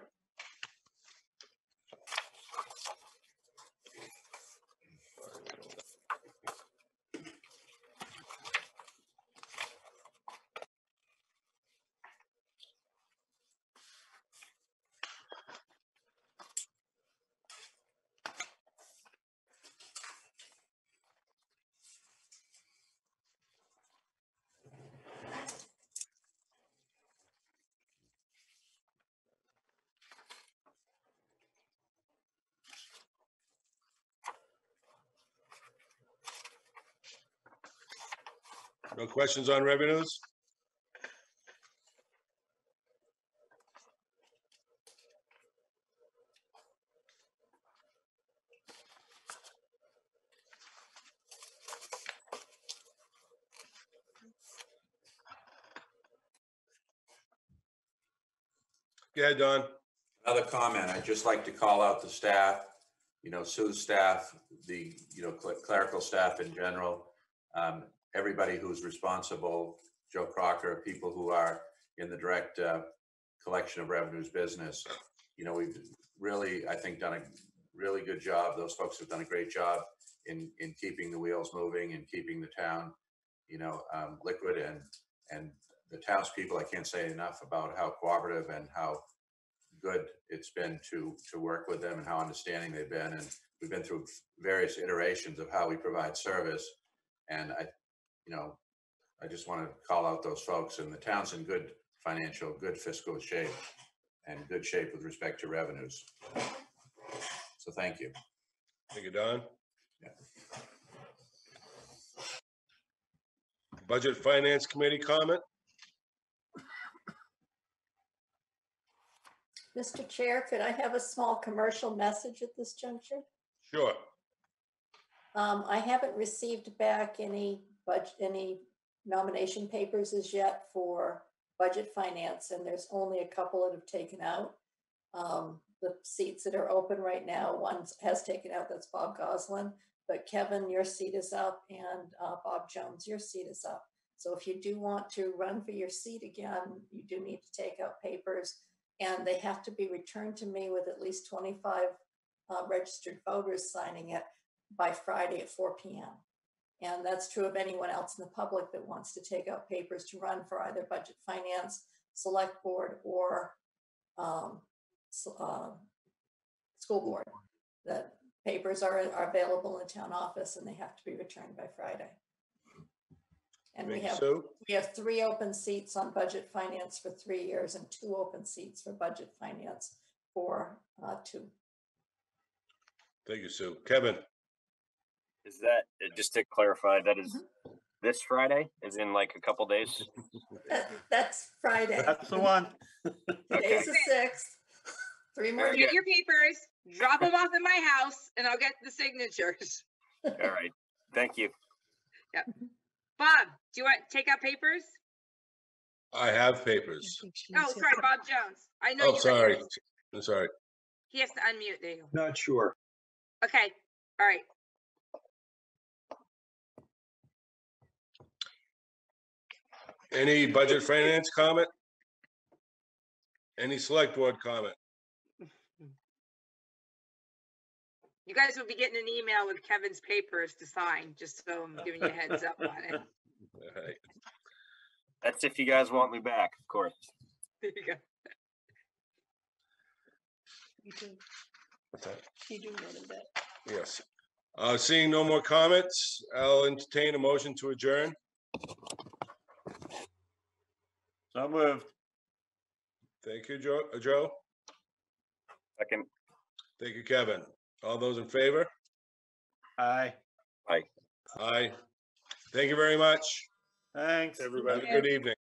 No questions on revenues? Go ahead, Don. Another comment, I'd just like to call out the staff, Sue's staff, the, clerical staff in general, everybody who's responsible, Joe Crocker, people who are in the direct collection of revenues business. We've really, I think, done a really good job. Those folks have done a great job in keeping the wheels moving and keeping the town, liquid, and the townspeople, I can't say enough about how cooperative and how good it's been to work with them and how understanding they've been. And we've been through various iterations of how we provide service. And I just want to call out those folks, and the town's in good financial, good fiscal shape and good shape with respect to revenues. So thank you. Thank you, Don. Yeah. Budget Finance Committee comment? Mr. Chair, could I have a small commercial message at this juncture? Sure. I haven't received back any nomination papers as yet for Budget Finance, and there's only a couple that have taken out. The seats that are open right now, one has taken out, that's Bob Goslin, but Kevin, your seat is up, and Bob Jones, your seat is up. So if you do want to run for your seat again, you do need to take out papers, and they have to be returned to me with at least 25 registered voters signing it by Friday at 4 p.m. And that's true of anyone else in the public that wants to take out papers to run for either Budget Finance, Select Board, or School Board. The papers are available in the town office, and they have to be returned by Friday. And we have 3 open seats on Budget Finance for 3 years and 2 open seats for Budget Finance for two. Thank you, Sue. Kevin, Is that, just to clarify, that is this Friday, as in like a couple days? That's Friday. That's the one. Today's the 6th. 3 more Get your papers, drop them off at my house, and I'll get the signatures. All right, thank you. Yep. Bob, do you want to take out papers? I have papers. Oh, sorry, Bob Jones. I know Oh, you. got sorry. yours. I'm sorry. He has to unmute. There you go. Not sure. Okay. All right. Any budget finance comment? Any select board comment? You guys will be getting an email with Kevin's papers to sign, just so I'm giving you a heads up on it. All right. That's if you guys want me back, of course. There you go. You do, What's that? you do know that. Yes. Seeing no more comments, I'll entertain a motion to adjourn. So moved. Thank you, Joe. Second. Thank you, Kevin. All those in favor? Aye. Aye. Aye. Thank you very much. Thanks. Everybody. Have a good evening.